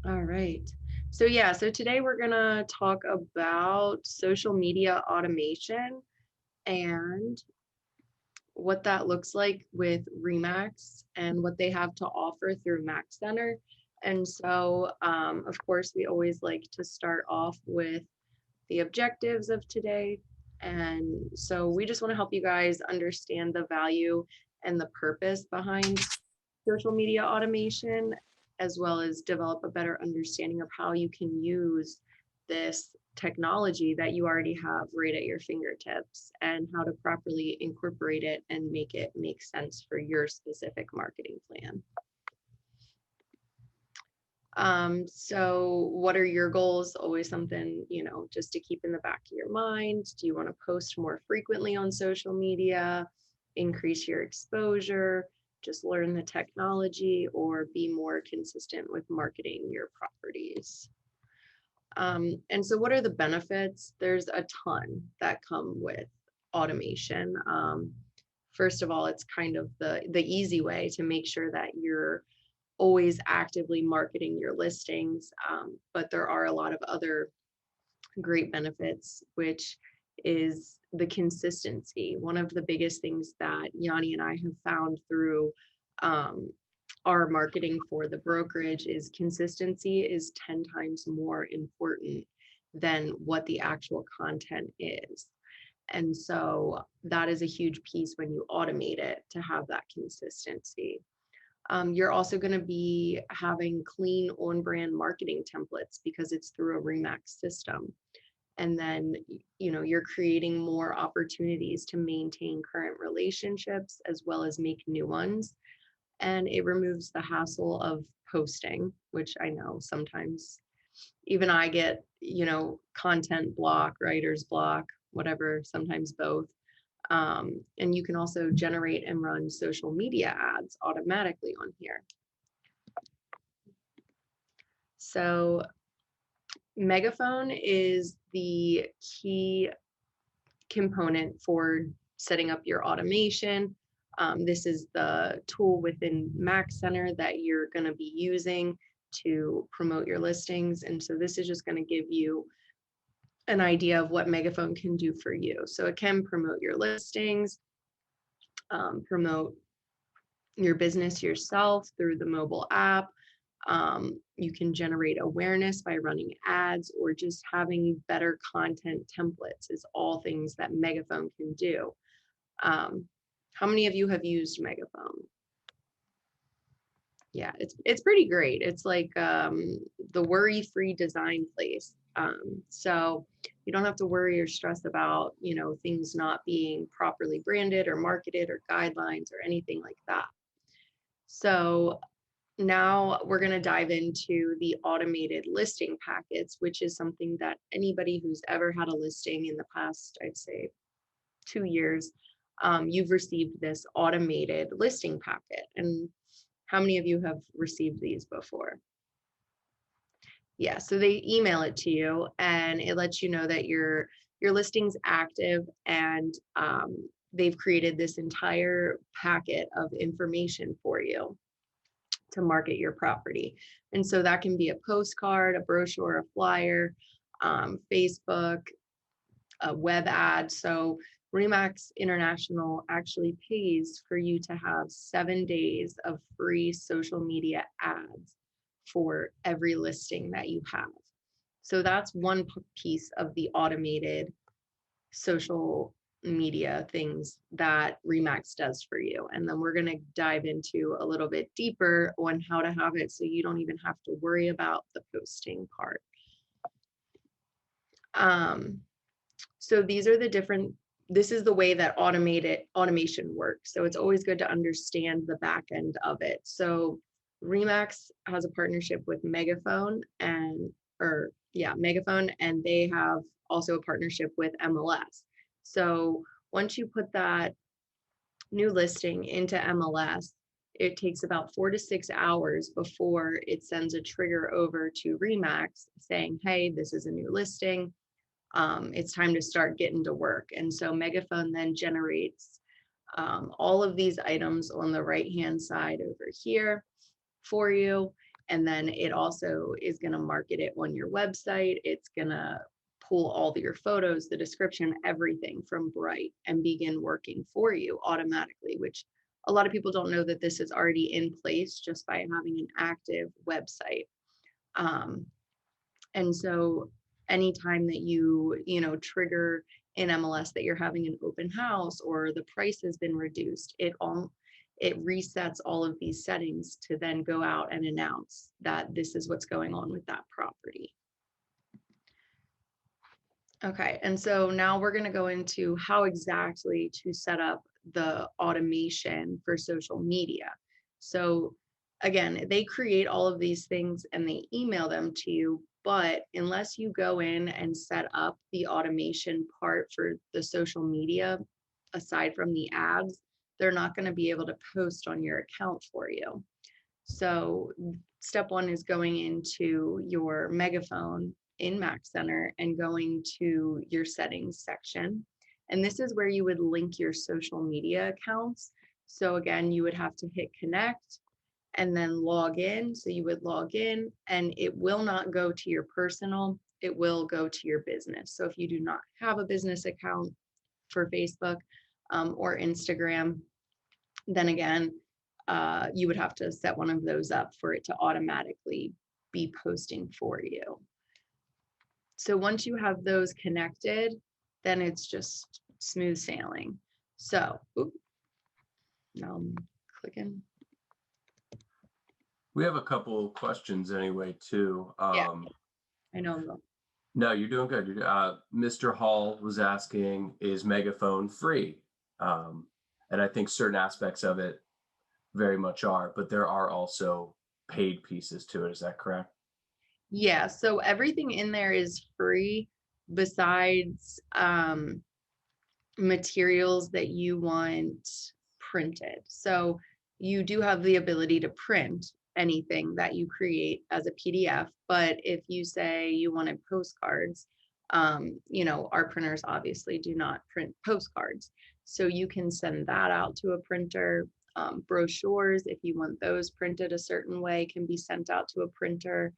All right. So yeah, so today we're gonna talk about social media automation and what that looks like with Remax and what they have to offer through Max Center. And so, of course, we always like to start off with the objectives of today. And so we just want to help you guys understand the value and the purpose behind social media automation, as well as develop a better understanding of how you can use this technology that you already have right at your fingertips and how to properly incorporate it and make it make sense for your specific marketing plan. So what are your goals? Always something, just to keep in the back of your mind. Do you want to post more frequently on social media, increase your exposure, just learn the technology, or be more consistent with marketing your properties? And so what are the benefits? There's a ton that come with automation. First of all, it's kind of the easy way to make sure that you're always actively marketing your listings. But there are a lot of other great benefits, which is the consistency. One of the biggest things that Yanni and I have found through um, our marketing for the brokerage is consistency is 10 times more important than what the actual content is. And so that is a huge piece when you automate it to have that consistency. You're also going to be having clean on-brand marketing templates because it's through a Remax system. And then, you're creating more opportunities to maintain current relationships as well as make new ones. And it removes the hassle of posting, which I know sometimes even I get, content block, writer's block, whatever, sometimes both. And you can also generate and run social media ads automatically on here. So Megaphone is the key component for setting up your automation. This is the tool within Max Center that you're going to be using to promote your listings. And so this is just going to give you an idea of what Megaphone can do for you. So it can promote your listings, promote your business yourself through the mobile app. You can generate awareness by running ads or just having better content templates is all things that Megaphone can do. How many of you have used Megaphone? Yeah, it's pretty great. It's like the worry-free design place. So you don't have to worry or stress about, things not being properly branded or marketed or guidelines or anything like that. So now we're going to dive into the automated listing packets, which is something that anybody who's ever had a listing in the past, I'd say 2 years, you've received this automated listing packet. And how many of you have received these before? Yeah, so they email it to you and it lets you know that your listing's active, and they've created this entire packet of information for you to market your property. And so that can be a postcard, a brochure, a flyer, Facebook, a web ad. So Remax International actually pays for you to have 7 days of free social media ads for every listing that you have. So that's one piece of the automated social media things that Remax does for you. And then we're going to dive into a little bit deeper on how to have it so you don't even have to worry about the posting part. So these are the different, this is the way that automation works. So it's always good to understand the back end of it. So Remax has a partnership with Megaphone Megaphone, and they have also a partnership with MLS. So once you put that new listing into MLS, it takes about 4 to 6 hours before it sends a trigger over to Remax saying, hey, this is a new listing. It's time to start getting to work. And so Megaphone then generates all of these items on the right-hand side over here for you. And then it also is going to market it on your website. It's going to pull all your photos, the description, everything from Bright, and begin working for you automatically, which a lot of people don't know that this is already in place just by having an active website. And so anytime that trigger in MLS that you're having an open house or the price has been reduced, it resets all of these settings to then go out and announce that this is what's going on with that property. Okay, and so now we're going to go into how exactly to set up the automation for social media. So again, they create all of these things and they email them to you, but unless you go in and set up the automation part for the social media, aside from the ads, they're not going to be able to post on your account for you. So step one is going into your megaphone in Mac Center and going to your settings section. And this is where you would link your social media accounts. So again, you would have to hit connect and then log in. So you would log in and it will not go to your personal, it will go to your business. So if you do not have a business account for Facebook or Instagram, then again, you would have to set one of those up for it to automatically be posting for you. So once you have those connected, then it's just smooth sailing. So, now I'm clicking. We have a couple questions anyway, too. Yeah, I know. No, you're doing good. Mr. Hall was asking, is Megaphone free? And I think certain aspects of it very much are, but there are also paid pieces to it. Is that correct? Yeah, so everything in there is free besides materials that you want printed. So you do have the ability to print anything that you create as a PDF, but if you say you wanted postcards, our printers obviously do not print postcards. So you can send that out to a printer. Brochures, if you want those printed a certain way, can be sent out to a printer.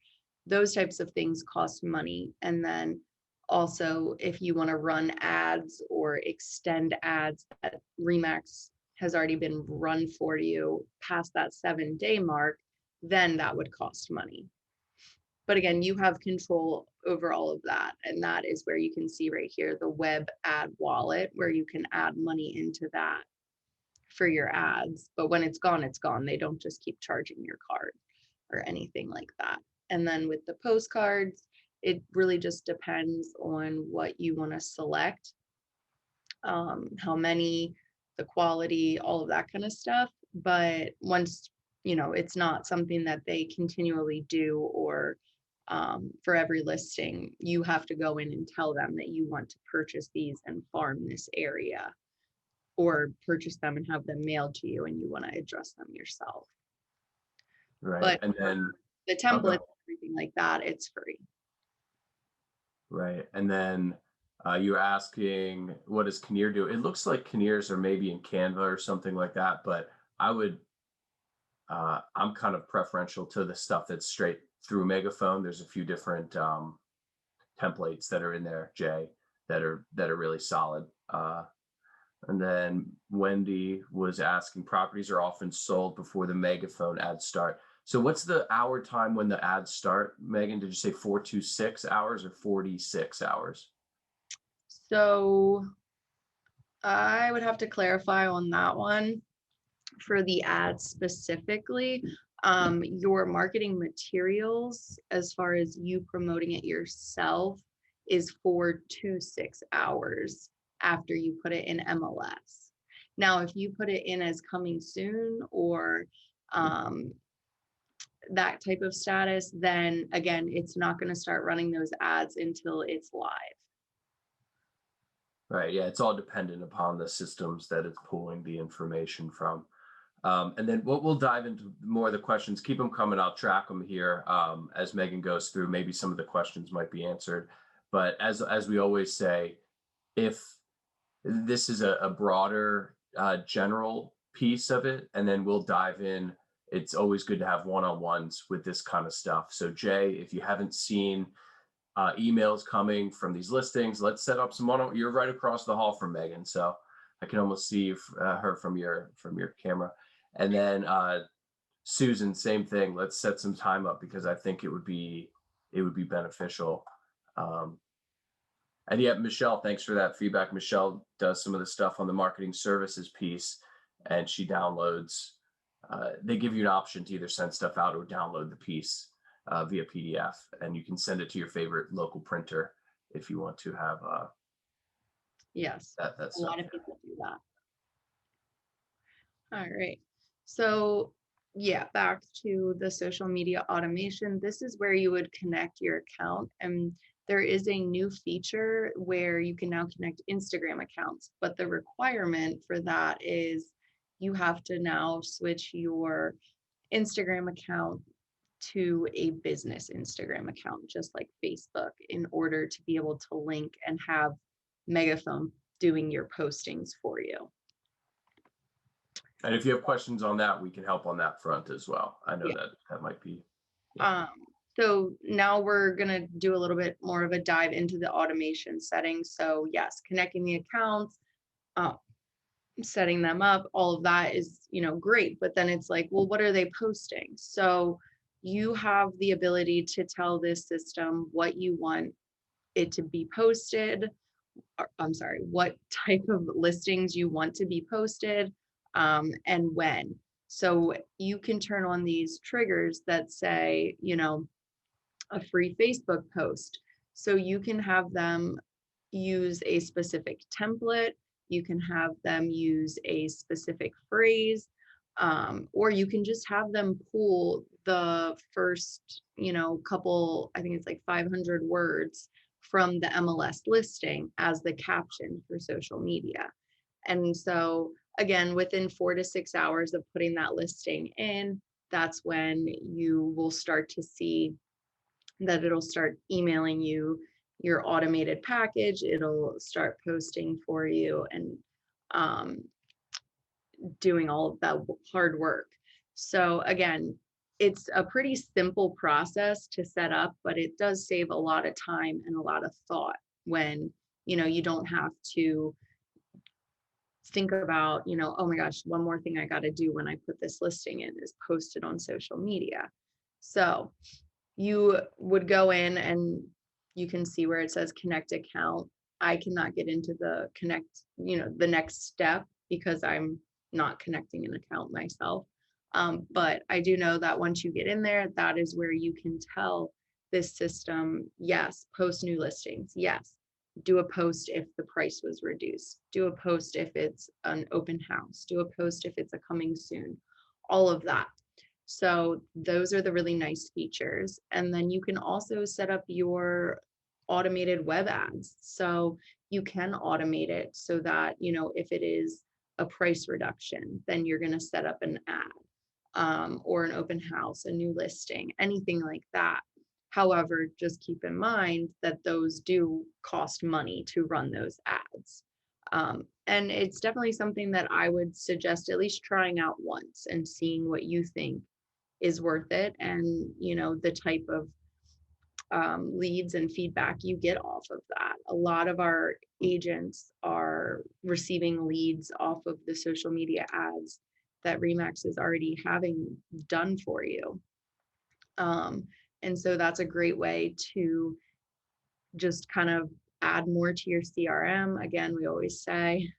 Those types of things cost money. And then also, if you want to run ads or extend ads that Remax has already been run for you past that 7-day mark, then that would cost money. But again, you have control over all of that. And that is where you can see right here, the web ad wallet, where you can add money into that for your ads. But when it's gone, it's gone. They don't just keep charging your card or anything like that. And then with the postcards, it really just depends on what you want to select, how many, the quality, all of that kind of stuff. But once, it's not something that they continually do or for every listing, you have to go in and tell them that you want to purchase these and farm this area, or purchase them and have them mailed to you and you want to address them yourself. Right. But and then the template, everything like that, it's free. Right. And then you're asking, what does Kinnear do? It looks like Kinnears are maybe in Canva or something like that, but I'm kind of preferential to the stuff that's straight through Megaphone. There's a few different templates that are in there, Jay, that are really solid. And then Wendy was asking, properties are often sold before the Megaphone ads start. So what's the hour time when the ads start, Megan? Did you say 4 to 6 hours or 46 hours? So I would have to clarify on that one for the ads specifically. Your marketing materials, as far as you promoting it yourself, is 4 to 6 hours after you put it in MLS. Now, if you put it in as coming soon or that type of status, then again, it's not going to start running those ads until it's live. Right. Yeah, it's all dependent upon the systems that it's pulling the information from. And then we'll dive into more of the questions. Keep them coming. I'll track them here as Megan goes through. Maybe some of the questions might be answered. But as we always say, if this is a broader general piece of it, and then we'll dive in it's always good to have one-on-ones with this kind of stuff. So Jay, if you haven't seen emails coming from these listings, let's set up some one. You're right across the hall from Megan, so I can almost see her from your camera. And then Susan, same thing. Let's set some time up because I think it would be beneficial. Um, and yeah, Michelle, thanks for that feedback. Michelle does some of the stuff on the marketing services piece, and she downloads. They give you an option to either send stuff out or download the piece via PDF, and you can send it to your favorite local printer if you want to have Yes, that a lot stuff. of people do that. All right. So yeah, back to the social media automation. This is where you would connect your account. And there is a new feature where you can now connect Instagram accounts, but the requirement for that is you have to now switch your Instagram account to a business Instagram account, just like Facebook, in order to be able to link and have Megaphone doing your postings for you. And if you have questions on that, we can help on that front as well. I know Yeah. that might be. Yeah. So now we're going to do a little bit more of a dive into the automation settings. So yes, connecting the accounts, setting them up, all of that is, great. But then it's like, well, what are they posting? So you have the ability to tell this system what you want it to be posted. I'm sorry, what type of listings you want to be posted, and when. So you can turn on these triggers that say, a free Facebook post. So you can have them use a specific template, you can have them use a specific phrase, or you can just have them pull the first, couple, I think it's like 500 words from the MLS listing as the caption for social media. And so again, within 4 to 6 hours of putting that listing in, that's when you will start to see that it'll start emailing you your automated package. It'll start posting for you and doing all of that hard work. So again, it's a pretty simple process to set up, but it does save a lot of time and a lot of thought when, you don't have to think about, oh my gosh, one more thing I got to do when I put this listing in is post it on social media. So you would go in and you can see where it says connect account. I cannot get into the connect, the next step because I'm not connecting an account myself. But I do know that once you get in there, that is where you can tell this system, yes, post new listings. Yes, do a post if the price was reduced. Do a post if it's an open house. Do a post if it's a coming soon. All of that. So those are the really nice features. And then you can also set up your automated web ads. So you can automate it so that, if it is a price reduction, then you're going to set up an ad, or an open house, a new listing, anything like that. However, just keep in mind that those do cost money to run those ads. And it's definitely something that I would suggest at least trying out once and seeing what you think is worth it, and the type of leads and feedback you get off of that. A lot of our agents are receiving leads off of the social media ads that Remax is already having done for you. And so that's a great way to just kind of add more to your CRM. Again, we always say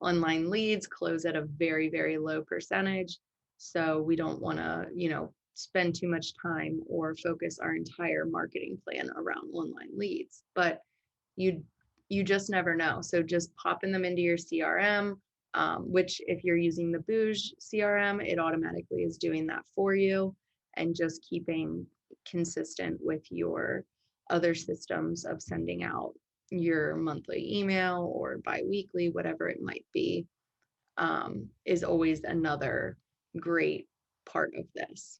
online leads close at a very, very low percentage. So we don't want to, spend too much time or focus our entire marketing plan around online leads. But you just never know. So just popping them into your CRM, which if you're using the Bouge CRM, it automatically is doing that for you, and just keeping consistent with your other systems of sending out your monthly email or biweekly, whatever it might be, is always another great part of this.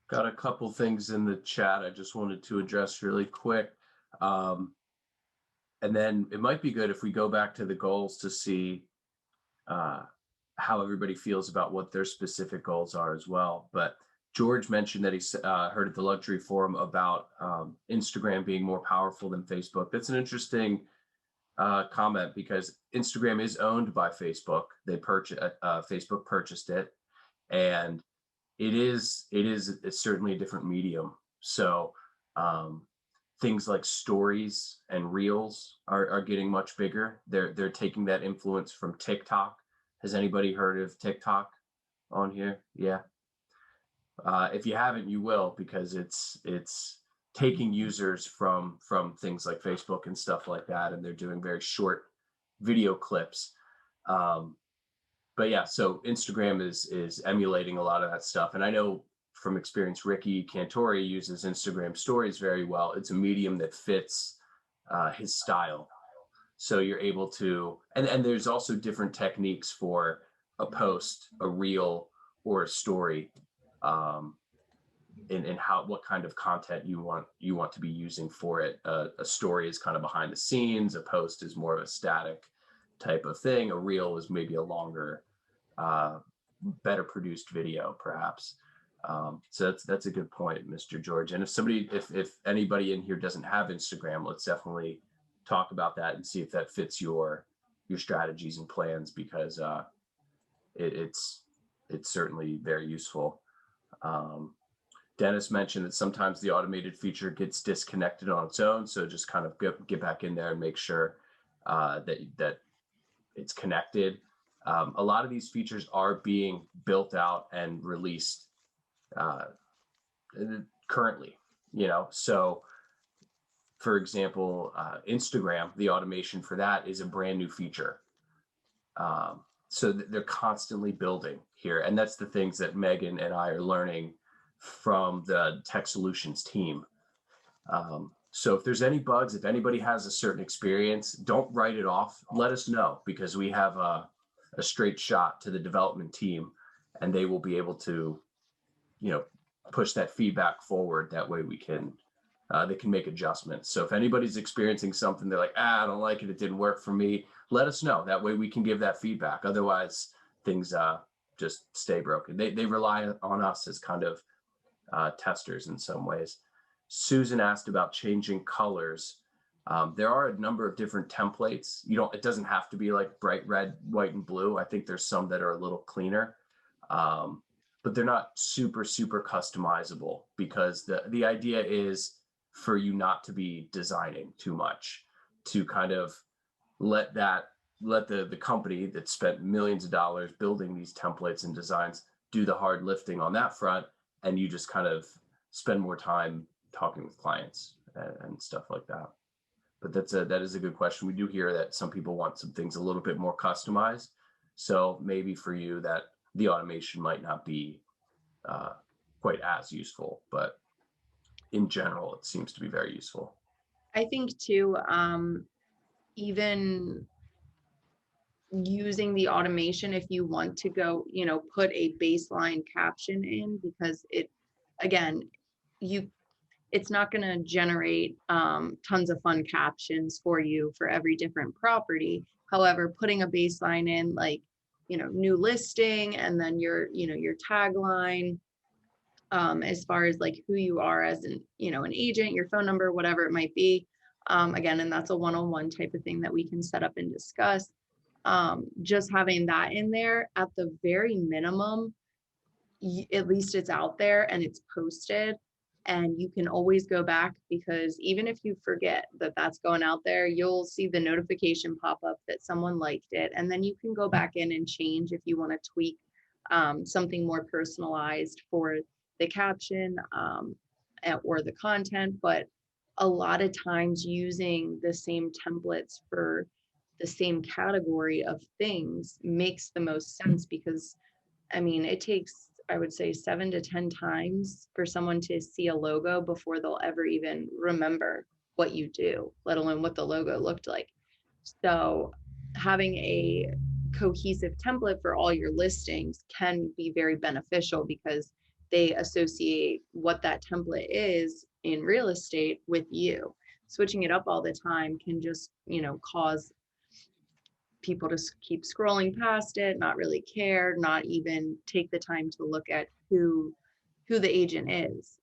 Got a couple things in the chat I just wanted to address really quick. And then it might be good if we go back to the goals to see how everybody feels about what their specific goals are as well. But George mentioned that he heard at the luxury forum about Instagram being more powerful than Facebook. That's an interesting comment because Instagram is owned by Facebook. Facebook purchased it, and it's certainly a different medium. So um, things like stories and reels are getting much bigger. They're taking that influence from TikTok. Has anybody heard of TikTok on here? Yeah. If you haven't, you will, because it's taking users from things like Facebook and stuff like that, and they're doing very short video clips. Um, but yeah, so Instagram is emulating a lot of that stuff, and I know from experience, Ricky Cantori uses Instagram Stories very well. It's a medium that fits his style, so you're able to, and there's also different techniques for a post, a reel, or a story. Um, in how what kind of content you want to be using for it. A story is kind of behind the scenes. A post is more of a static type of thing. A reel is maybe a longer, uh, better produced video, perhaps. So that's a good point, Mr. George. And if anybody in here doesn't have Instagram, let's definitely talk about that and see if that fits your strategies and plans, because it's certainly very useful. Um, Dennis mentioned that sometimes the automated feature gets disconnected on its own. So just kind of get back in there and make sure that it's connected. A lot of these features are being built out and released uh, currently, So for example, Instagram, the automation for that is a brand new feature. So they're constantly building here. And that's the things that Megan and I are learning from the tech solutions team. So if there's any bugs, if anybody has a certain experience, don't write it off. Let us know, because we have a straight shot to the development team, and they will be able to, push that feedback forward. That way they can make adjustments. So if anybody's experiencing something, they're like, I don't like it, it didn't work for me, let us know. That way we can give that feedback. Otherwise, things just stay broken. They rely on us as kind of testers in some ways. Susan asked about changing colors. There are a number of different templates. It doesn't have to be like bright red, white, and blue. I think there's some that are a little cleaner, but they're not super, super customizable, because the idea is for you not to be designing too much, to kind of let the company that spent millions of dollars building these templates and designs do the hard lifting on that front, and you just kind of spend more time talking with clients and stuff like that. But that is a good question. We do hear that some people want some things a little bit more customized. So maybe for you that the automation might not be quite as useful, but in general, it seems to be very useful. I think too, even using the automation, if you want to go, put a baseline caption in, because again, it's not going to generate tons of fun captions for you for every different property. However, putting a baseline in, like, new listing, and then your tagline, as far as like who you are as an agent, your phone number, whatever it might be. Again, and that's a one-on-one type of thing that we can set up and discuss. Just having that in there at the very minimum, at least it's out there and it's posted, and you can always go back, because even if you forget that that's going out there, you'll see the notification pop up that someone liked it, and then you can go back in and change if you want to tweak something more personalized for the caption or the content. But a lot of times using the same templates for the same category of things makes the most sense, because I mean, it takes, I would say, 7 to 10 times for someone to see a logo before they'll ever even remember what you do, let alone what the logo looked like. So having a cohesive template for all your listings can be very beneficial, because they associate what that template is in real estate with you. Switching it up all the time can just, cause people to keep scrolling past it, not really care, not even take the time to look at who the agent is.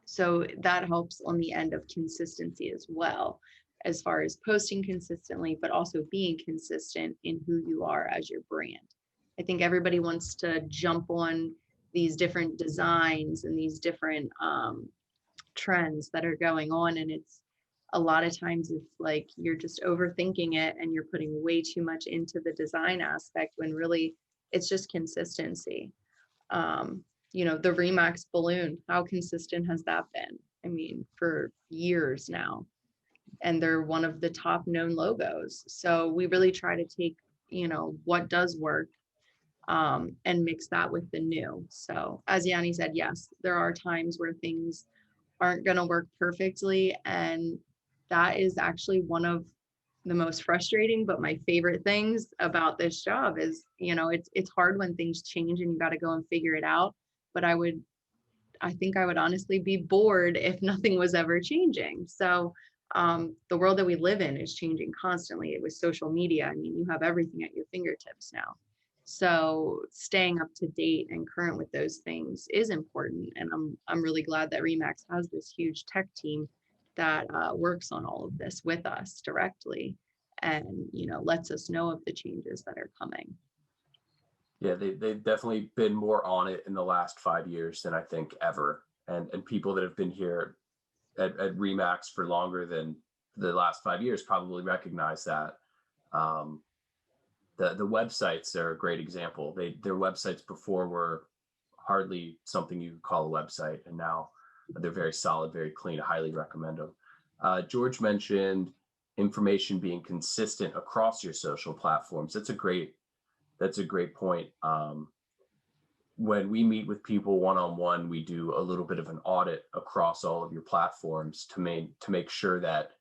So that helps on the end of consistency as well, as far as posting consistently, but also being consistent in who you are as your brand. I think everybody wants to jump on these different designs and these different trends that are going on. And it's a lot of times it's like you're just overthinking it and you're putting way too much into the design aspect when really it's just consistency. The Remax balloon, how consistent has that been? I mean, for years now. And they're one of the top known logos. So we really try to take, what does work, and mix that with the new. So as Yanni said, yes, there are times where things aren't going to work perfectly. And that is actually one of the most frustrating, but my favorite things about this job is, it's hard when things change and you got to go and figure it out. But I think I would honestly be bored if nothing was ever changing. So the world that we live in is changing constantly with social media. I mean, you have everything at your fingertips now. So staying up to date and current with those things is important. And I'm really glad that Remax has this huge tech team that works on all of this with us directly and, lets us know of the changes that are coming. Yeah, they've definitely been more on it in the last 5 years than I think ever. And people that have been here at Remax for longer than the last 5 years probably recognize that. Um, the websites are a great example. Their websites before were hardly something you could call a website, and now they're very solid, very clean. I highly recommend them. George mentioned information being consistent across your social platforms. That's a great point. When we meet with people one-on-one, we do a little bit of an audit across all of your platforms to make sure that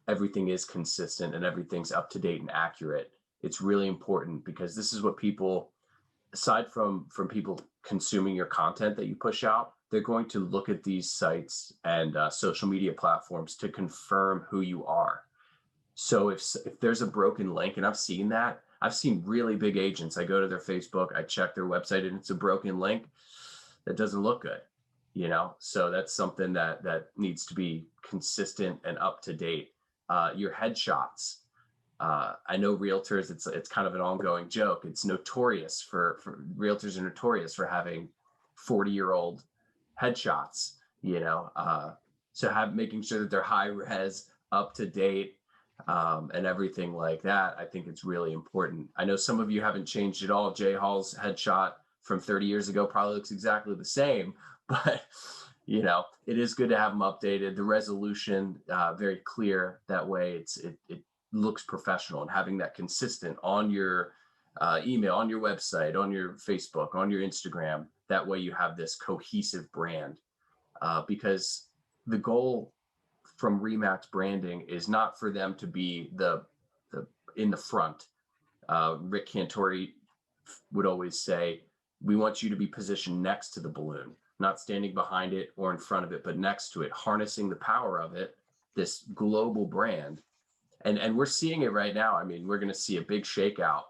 everything is consistent and everything's up to date and accurate. It's really important because this is what people, aside from people consuming your content that you push out, they're going to look at these sites and social media platforms to confirm who you are. So if there's a broken link, and I've seen really big agents, I go to their Facebook, I check their website, and it's a broken link, that doesn't look good, So that's something that needs to be consistent and up to date. Your headshots. I know realtors, it's kind of an ongoing joke. It's notorious for realtors are notorious for having 40-year-old headshots, so making sure that they're high res, up to date, and everything like that. I think it's really important. I know some of you haven't changed at all. Jay Hall's headshot from 30 years ago probably looks exactly the same, but it is good to have them updated. The resolution very clear. That way, it looks professional, and having that consistent on your email, on your website, on your Facebook, on your Instagram. That way, you have this cohesive brand. Because the goal from Remax branding is not for them to be the in the front. Rick Cantori would always say, we want you to be positioned next to the balloon, not standing behind it or in front of it, but next to it, harnessing the power of it, this global brand. And we're seeing it right now. I mean, we're going to see a big shakeout.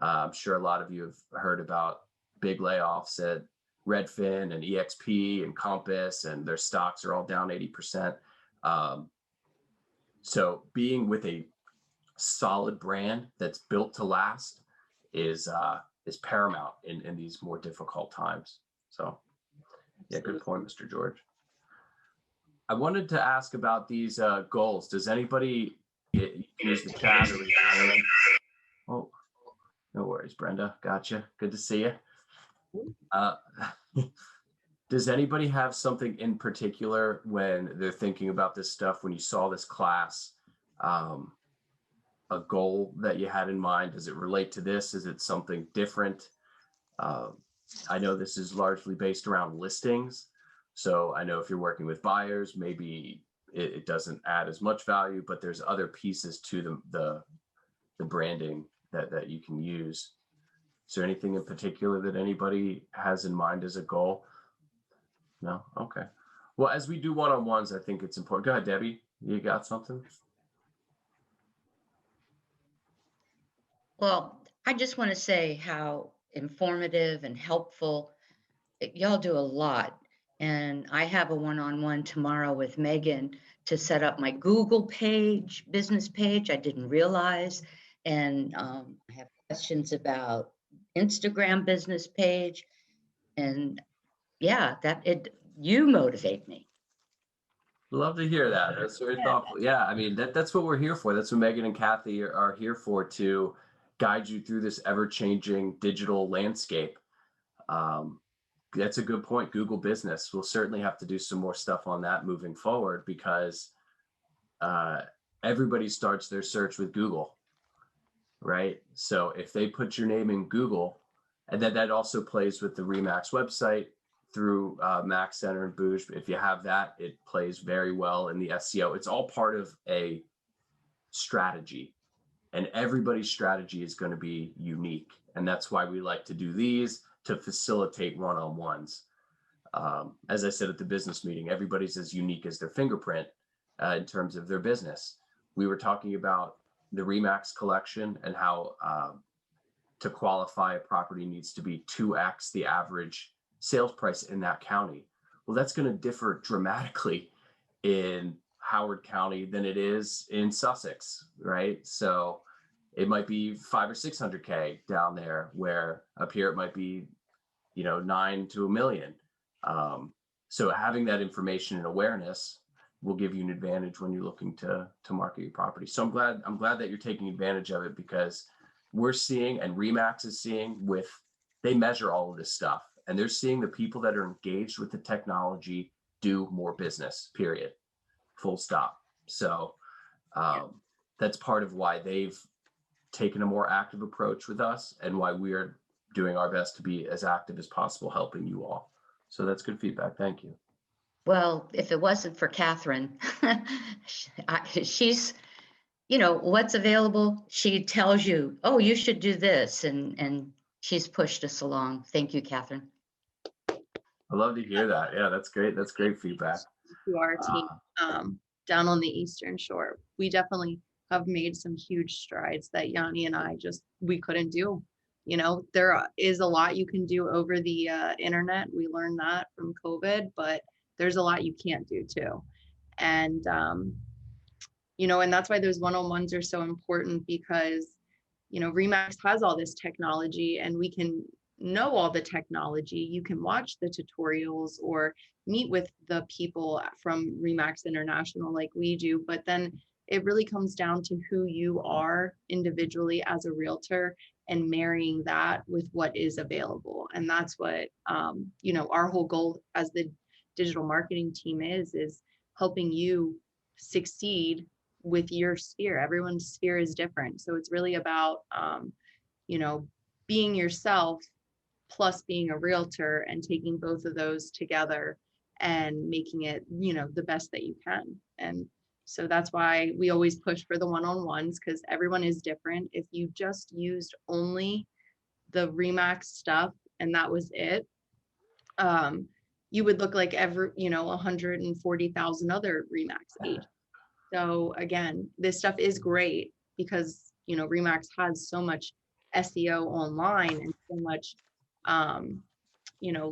I'm sure a lot of you have heard about big layoffs at Redfin and EXP and Compass, and their stocks are all down 80%. So being with a solid brand that's built to last is paramount in these more difficult times. So yeah, good point, Mr. George. I wanted to ask about these goals. Does anybody use the chat or raise your hand? Oh, no worries, Brenda. Gotcha. Good to see you. Does anybody have something in particular when they're thinking about this stuff, when you saw this class, a goal that you had in mind? Does it relate to this? Is it something different? I know this is largely based around listings. So I know if you're working with buyers, maybe it doesn't add as much value, but there's other pieces to the branding that you can use. Is there anything in particular that anybody has in mind as a goal? No? Okay. Well, as we do one-on-ones, I think it's important. Go ahead, Debbie. You got something? Well, I just want to say how informative and helpful y'all do a lot. And I have a one-on-one tomorrow with Megan to set up my Google page, business page. I didn't realize. And I have questions about Instagram business page. And yeah, you motivate me. Love to hear that. That's very thoughtful. Yeah, I mean that's what we're here for. That's what Megan and Kathy are here for, to guide you through this ever-changing digital landscape. Um, that's a good point. Google Business. We'll certainly have to do some more stuff on that moving forward, because uh, everybody starts their search with Google, right? So if they put your name in Google, and then that also plays with the Remax website through Max Center and Boost. If you have that, it plays very well in the SEO. It's all part of a strategy, and everybody's strategy is going to be unique. And that's why we like to do these, to facilitate one-on-ones. As I said at the business meeting, everybody's as unique as their fingerprint in terms of their business. We were talking about the Remax collection and how to qualify a property needs to be 2x the average sales price in that county. Well, that's going to differ dramatically in Howard County than it is in Sussex, right? So it might be 5 or 600K down there, where up here it might be, 9 to a million. So having that information and awareness will give you an advantage when you're looking to market your property. So I'm glad that you're taking advantage of it, because we're seeing, and Remax is seeing, they measure all of this stuff, and they're seeing the people that are engaged with the technology do more business, period, full stop. So that's part of why they've taken a more active approach with us, and why we're doing our best to be as active as possible helping you all. So that's good feedback. Thank you. Well, if it wasn't for Catherine, she's, what's available. She tells you, oh, you should do this. And she's pushed us along. Thank you, Catherine. I love to hear that. Yeah, that's great. That's great feedback. To our team down on the Eastern Shore, we definitely have made some huge strides that Yanni and I we couldn't do. There is a lot you can do over the internet. We learned that from COVID, but there's a lot you can't do too. And, and that's why those one-on-ones are so important, because, Remax has all this technology, and we can know all the technology. You can watch the tutorials or meet with the people from Remax International like we do, but then it really comes down to who you are individually as a realtor, and marrying that with what is available. And that's what, our whole goal as the digital marketing team is helping you succeed with your sphere. Everyone's sphere is different. So it's really about, being yourself plus being a realtor, and taking both of those together and making it, the best that you can. And so that's why we always push for the one-on-ones, because everyone is different. If you just used only the Remax stuff and that was it, you would look like 140,000 other Remax agents. So again, this stuff is great because, Remax has so much SEO online, and so much,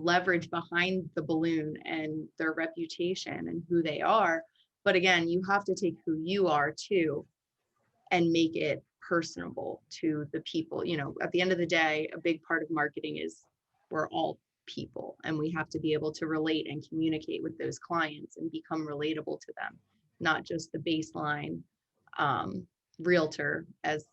leverage behind the balloon and their reputation and who they are. But again, you have to take who you are too and make it personable to the people. At the end of the day, a big part of marketing is we're all people, and we have to be able to relate and communicate with those clients and become relatable to them, not just the baseline realtor, as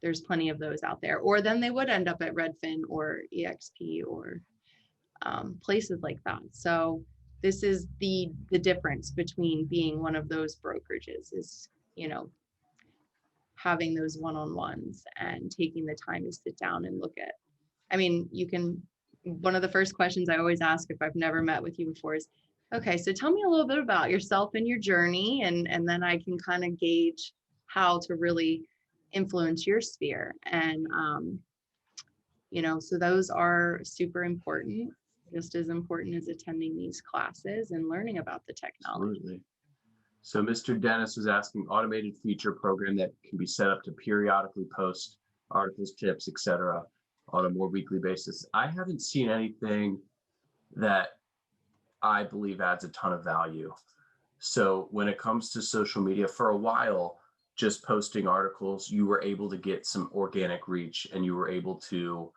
there's plenty of those out there, or then they would end up at Redfin or EXP or places like that. So this is the difference between being one of those brokerages, is having those one-on-ones and taking the time to sit down and look at. One of the first questions I always ask if I've never met with you before is, okay, so tell me a little bit about yourself and your journey, and then I can kind of gauge how to really influence your sphere. And so those are super important, just as important as attending these classes and learning about the technology. Absolutely. So Mr. Dennis was asking automated feature program that can be set up to periodically post articles, tips, etc. on a more weekly basis. I haven't seen anything that I believe adds a ton of value. So when it comes to social media, for a while, just posting articles, you were able to get some organic reach and you were able to,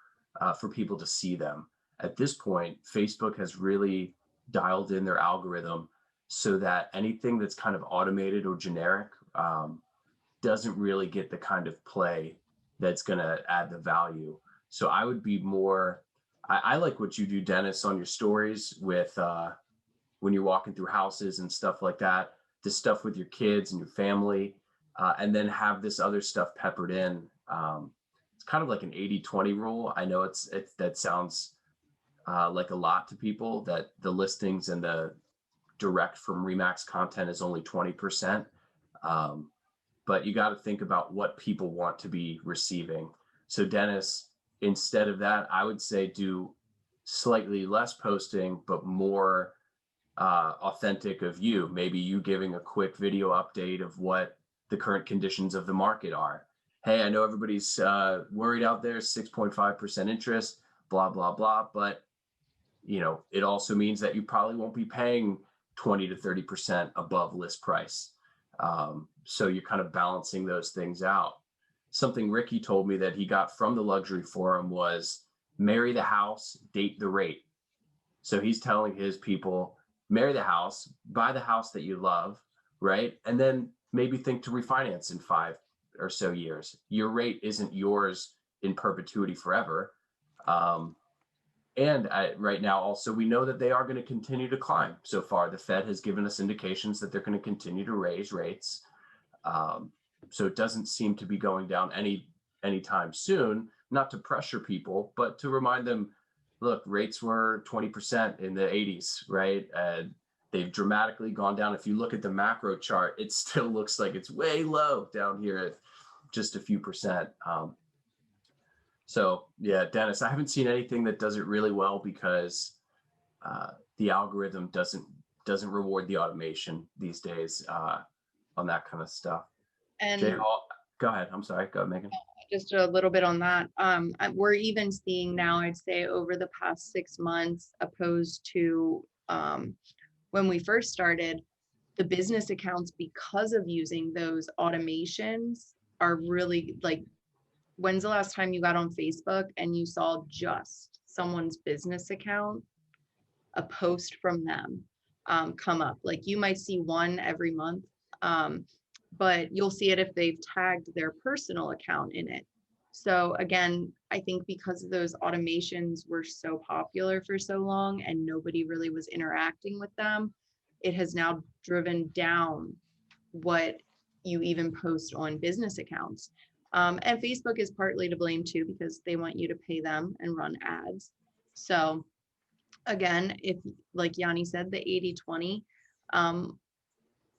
for people to see them. At this point, Facebook has really dialed in their algorithm so that anything that's kind of automated or generic doesn't really get the kind of play that's going to add the value. So I would be more, I like what you do, Dennis, on your stories with when you're walking through houses and stuff like that, this stuff with your kids and your family, and then have this other stuff peppered in. It's kind of like an 80-20 rule. I know that sounds like a lot to people, that the listings and the direct from Remax content is only 20%. But you got to think about what people want to be receiving. So Dennis, instead of that, I would say do slightly less posting, but more authentic of you. Maybe you giving a quick video update of what the current conditions of the market are. Hey, I know everybody's worried out there, 6.5% interest, blah, blah, blah. But, it also means that you probably won't be paying 20 to 30% above list price. So you're kind of balancing those things out. Something Ricky told me that he got from the luxury forum was marry the house, date the rate. So he's telling his people, marry the house, buy the house that you love, right? And then maybe think to refinance in 5 or so years. Your rate isn't yours in perpetuity forever. Right now, also, we know that they are going to continue to climb. So far, the Fed has given us indications that they're going to continue to raise rates. So it doesn't seem to be going down anytime soon, not to pressure people, but to remind them, look, rates were 20% in the 80s, right? They've dramatically gone down. If you look at the macro chart, it still looks like it's way low down here at just a few percent. So yeah, Dennis, I haven't seen anything that does it really well because the algorithm doesn't reward the automation these days on that kind of stuff. Jay And Hall, go ahead. I'm sorry. Go ahead, Megan. just a little bit on that. We're even seeing now, I'd say over the past 6 months, opposed to when we first started, the business accounts, because of using those automations, are really like, when's the last time you got on Facebook and you saw just someone's business account, a post from them come up? Like, you might see one every month, but you'll see it if they've tagged their personal account in it. So again, I think because those automations were so popular for so long and nobody really was interacting with them, it has now driven down what you even post on business accounts. And Facebook is partly to blame too, because they want you to pay them and run ads. So again, if, like Yanni said, the 80-20,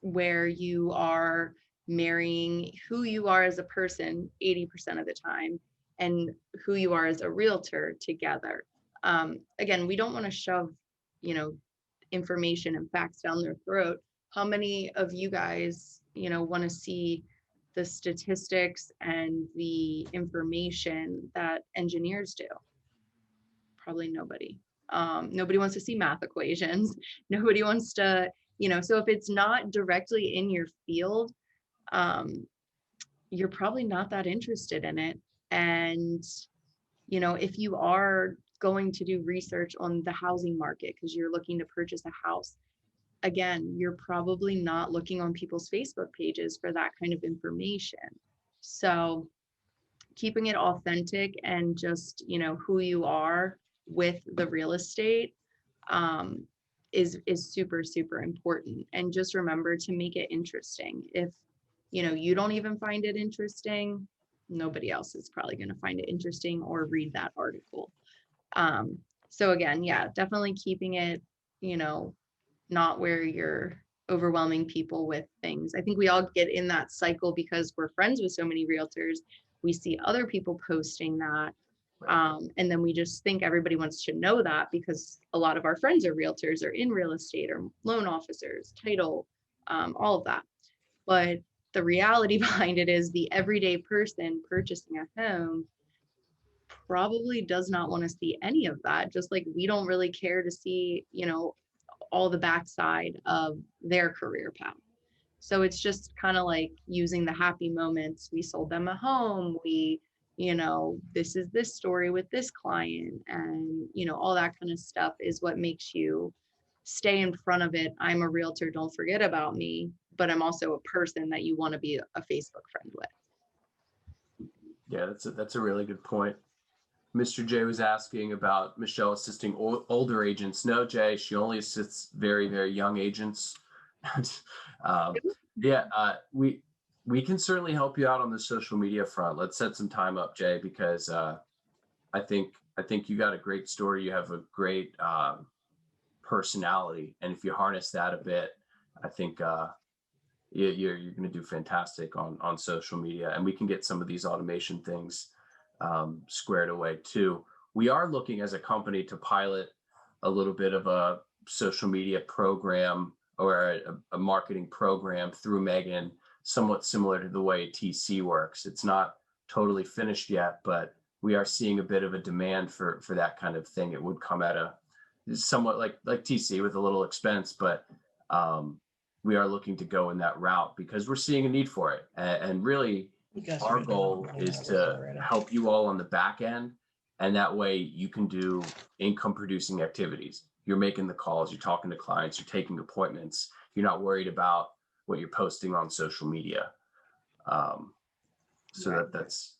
where you are marrying who you are as a person 80% of the time and who you are as a realtor together. Again, we don't want to shove, information and facts down their throat. How many of you guys, want to see the statistics and the information that engineers do? Probably nobody. Nobody wants to see math equations. Nobody wants to, so if it's not directly in your field, you're probably not that interested in it. And, if you are going to do research on the housing market because you're looking to purchase a house, again, you're probably not looking on people's Facebook pages for that kind of information. So keeping it authentic and just, who you are with the real estate is super, super important. And just remember to make it interesting. If, you don't even find it interesting, nobody else is probably going to find it interesting or read that article. So again, yeah, definitely keeping it, not where you're overwhelming people with things. I think we all get in that cycle because we're friends with so many realtors. We see other people posting that. And then we just think everybody wants to know that because a lot of our friends are realtors or in real estate or loan officers, title. all of that. But the reality behind it is the everyday person purchasing a home probably does not want to see any of that, just like we don't really care to see, all the backside of their career path. So it's just kind of like using the happy moments. We sold them a home. This is this story with this client, and, all that kind of stuff is what makes you stay in front of it. I'm a realtor, don't forget about me, but I'm also a person that you want to be a Facebook friend with. Yeah, that's a really good point. Mr. J was asking about Michelle assisting older agents. No, Jay, she only assists very, very young agents. Yeah, we can certainly help you out on the social media front. Let's set some time up, Jay, because I think you got a great story. You have a great personality, and if you harness that a bit, I think you're going to do fantastic on social media, and we can get some of these automation things squared away too. We are looking as a company to pilot a little bit of a social media program or a marketing program through Megan, somewhat similar to the way TC works. It's not totally finished yet, but we are seeing a bit of a demand for that kind of thing. It would come at a somewhat like TC with a little expense, but we are looking to go in that route because we're seeing a need for it. And really, our goal is to help you all on the back end. And that way you can do income producing activities. You're making the calls, you're talking to clients, you're taking appointments. You're not worried about what you're posting on social media. So Right. that's.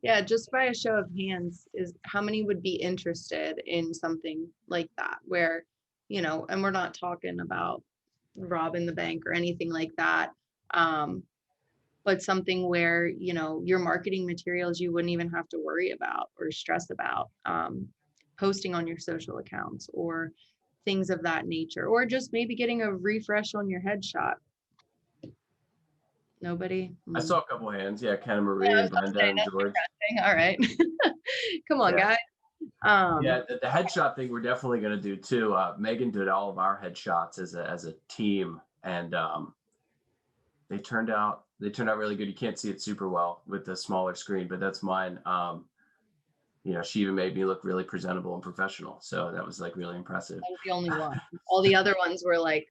Yeah, just by a show of hands, is how many would be interested in something like that where, and we're not talking about robbing the bank or anything like that. But something where, your marketing materials, you wouldn't even have to worry about or stress about posting on your social accounts or things of that nature, or just maybe getting a refresh on your headshot. Nobody? I saw a couple hands. Yeah, Ken and Marie and Brenda and George. All right. Come on, Yeah. guys. Yeah, the headshot thing we're definitely going to do too. Megan did all of our headshots as a team, and they turned out really good. You can't see it super well with the smaller screen, but that's mine. She even made me look really presentable and professional, so that was like really impressive. That was the only one. All the other ones were like,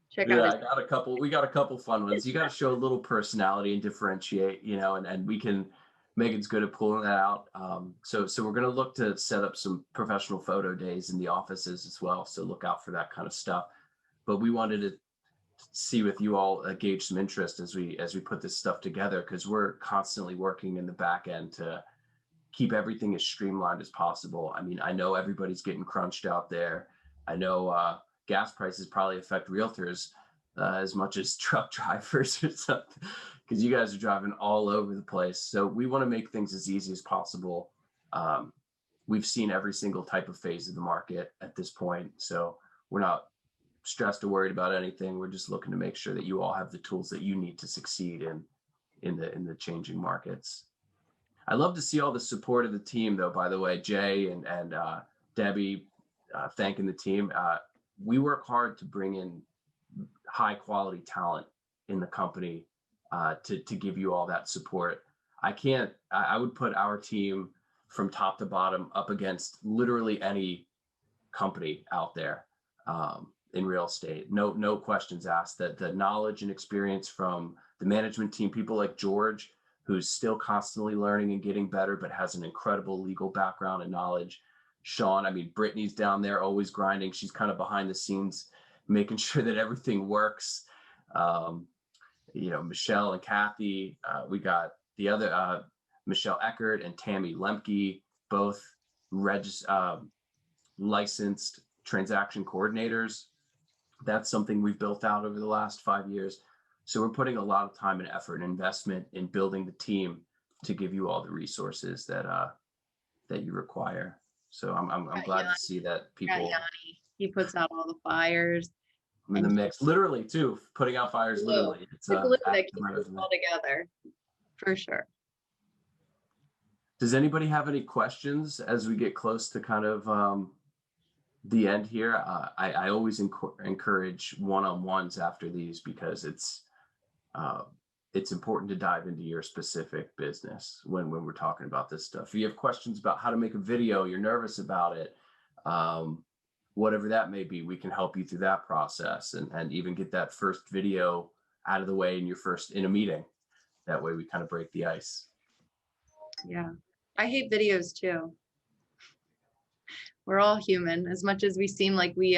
check out. I got a couple. We got a couple fun ones. You got to show a little personality and differentiate, and we can. Megan's good at pulling that out. So we're going to look to set up some professional photo days in the offices as well. So look out for that kind of stuff. But we wanted to see with you all gauge some interest as we put this stuff together, because we're constantly working in the back end to keep everything as streamlined as possible. I mean, I know everybody's getting crunched out there. I know gas prices probably affect realtors as much as truck drivers or something, because you guys are driving all over the place. So we want to make things as easy as possible. We've seen every single type of phase of the market at this point, so we're not stressed or worried about anything. We're just looking to make sure that you all have the tools that you need to succeed in the changing markets. I love to see all the support of the team, though, by the way, Jay and Debbie, thanking the team. We work hard to bring in high quality talent in the company to give you all that support. I would put our team from top to bottom up against literally any company out there in real estate. No questions asked. That the knowledge and experience from the management team, people like George, who's still constantly learning and getting better, but has an incredible legal background and knowledge. Sean, I mean, Brittany's down there always grinding. She's kind of behind the scenes, making sure that everything works. Michelle and Kathy, we got the other, Michelle Eckert and Tammy Lemke, both licensed transaction coordinators. That's something we've built out over the last 5 years. So we're putting a lot of time and effort and investment in building the team to give you all the resources that you require. So I'm glad to see that people. He puts out all the fires. I'm in the mix, literally too, putting out fires. Literally, it's the glue that keeps it all together, for sure. Does anybody have any questions as we get close to kind of the end here. I always encourage one-on-ones after these because uh, it's important to dive into your specific business when we're talking about this stuff. If you have questions about how to make a video, you're nervous about it, um, whatever that may be, we can help you through that process and even get that first video out of the way in a meeting. That way we kind of break the ice. Yeah. I hate videos too. We're all human. As much as we seem like we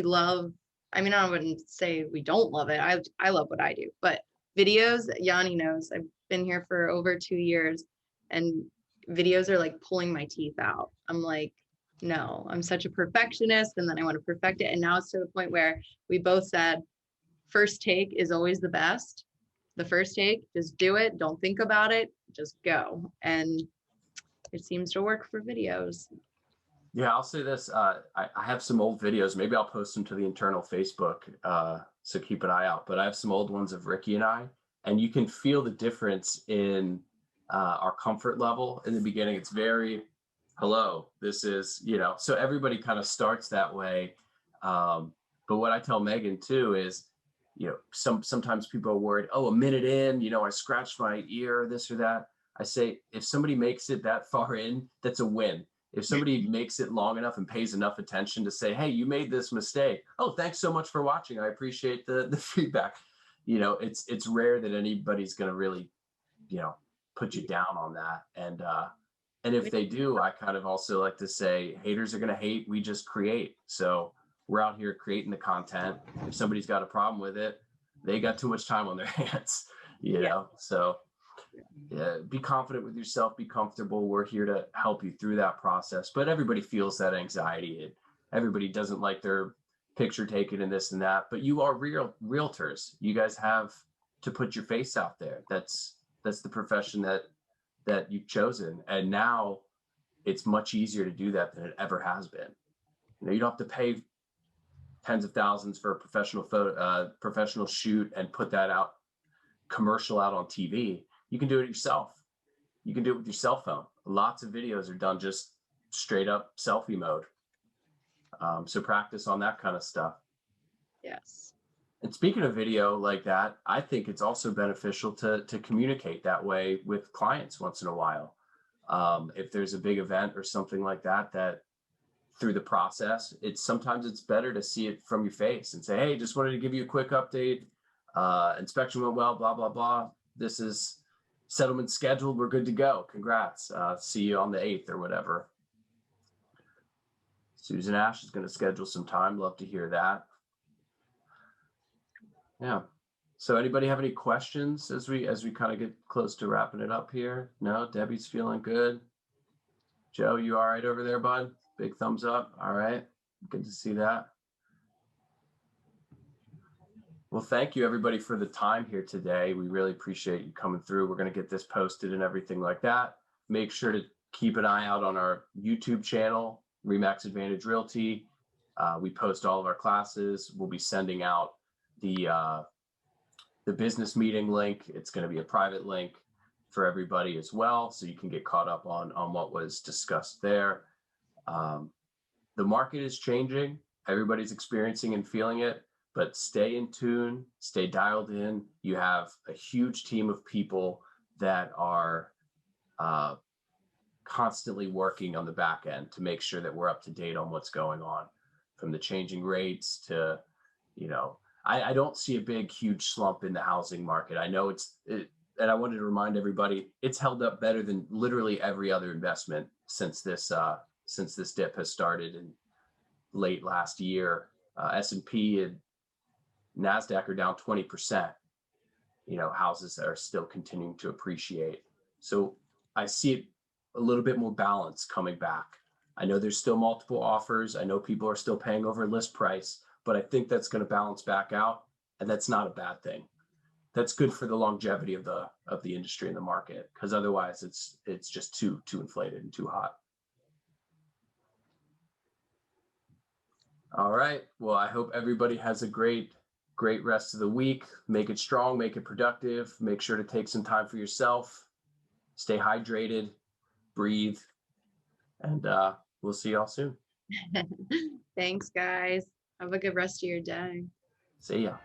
love, I mean, I wouldn't say we don't love it. I love what I do, but videos, Yanni knows. I've been here for over 2 years and videos are like pulling my teeth out. I'm like, no, I'm such a perfectionist and then I want to perfect it. And now it's to the point where we both said first take is always the best. The first take, just do it. Don't think about it. Just go. And it seems to work for videos. Yeah, I'll say this. I have some old videos. Maybe I'll post them to the internal Facebook. So keep an eye out. But I have some old ones of Ricky and I, and you can feel the difference in our comfort level in the beginning. It's very, hello, this is, so everybody kind of starts that way. But what I tell Megan too is, sometimes people are worried, oh, a minute in, I scratched my ear, this or that. I say, if somebody makes it that far in, that's a win. If somebody makes it long enough and pays enough attention to say, hey, you made this mistake. Oh, thanks so much for watching. I appreciate the feedback. It's rare that anybody's going to really, put you down on that. And if they do, I kind of also like to say, haters are going to hate. We just create. So we're out here creating the content. If somebody's got a problem with it, they got too much time on their hands, So be confident with yourself, be comfortable. We're here to help you through that process. But everybody feels that anxiety. Everybody doesn't like their picture taken and this and that. But you are realtors. You guys have to put your face out there. That's the profession that you've chosen. And now it's much easier to do that than it ever has been. You don't have to pay tens of thousands for a professional shoot and put that commercial out on TV. You can do it yourself. You can do it with your cell phone. Lots of videos are done just straight up selfie mode. So practice on that kind of stuff. Yes. And speaking of video like that, I think it's also beneficial to communicate that way with clients once in a while. If there's a big event or something like that through the process, sometimes it's better to see it from your face and say, hey, just wanted to give you a quick update. Inspection went well, blah, blah, blah. This is settlement scheduled. We're good to go. Congrats. See you on the 8th or whatever. Susan Ash is going to schedule some time. Love to hear that. Yeah. So anybody have any questions as we kind of get close to wrapping it up here? No, Debbie's feeling good. Joe, you all right over there, bud? Big thumbs up. All right. Good to see that. Well, thank you everybody for the time here today. We really appreciate you coming through. We're going to get this posted and everything like that. Make sure to keep an eye out on our YouTube channel, Remax Advantage Realty. We post all of our classes. We'll be sending out the business meeting link. It's going to be a private link for everybody as well, so you can get caught up on what was discussed there. The market is changing. Everybody's experiencing and feeling it. But stay in tune, stay dialed in. You have a huge team of people that are constantly working on the back end to make sure that we're up to date on what's going on, from the changing rates to, I don't see a big, huge slump in the housing market. I know and I wanted to remind everybody, it's held up better than literally every other investment since this dip has started in late last year. S&P and NASDAQ are down 20%. Houses are still continuing to appreciate. So I see it a little bit more balance coming back. I know there's still multiple offers. I know people are still paying over list price, but I think that's going to balance back out, and that's not a bad thing. That's good for the longevity of the industry and the market, because otherwise it's just too inflated and too hot. All right. Well, I hope everybody has a great rest of the week. Make it strong, make it productive. Make sure to take some time for yourself. Stay hydrated, breathe, and we'll see y'all soon. Thanks, guys. Have a good rest of your day. See ya.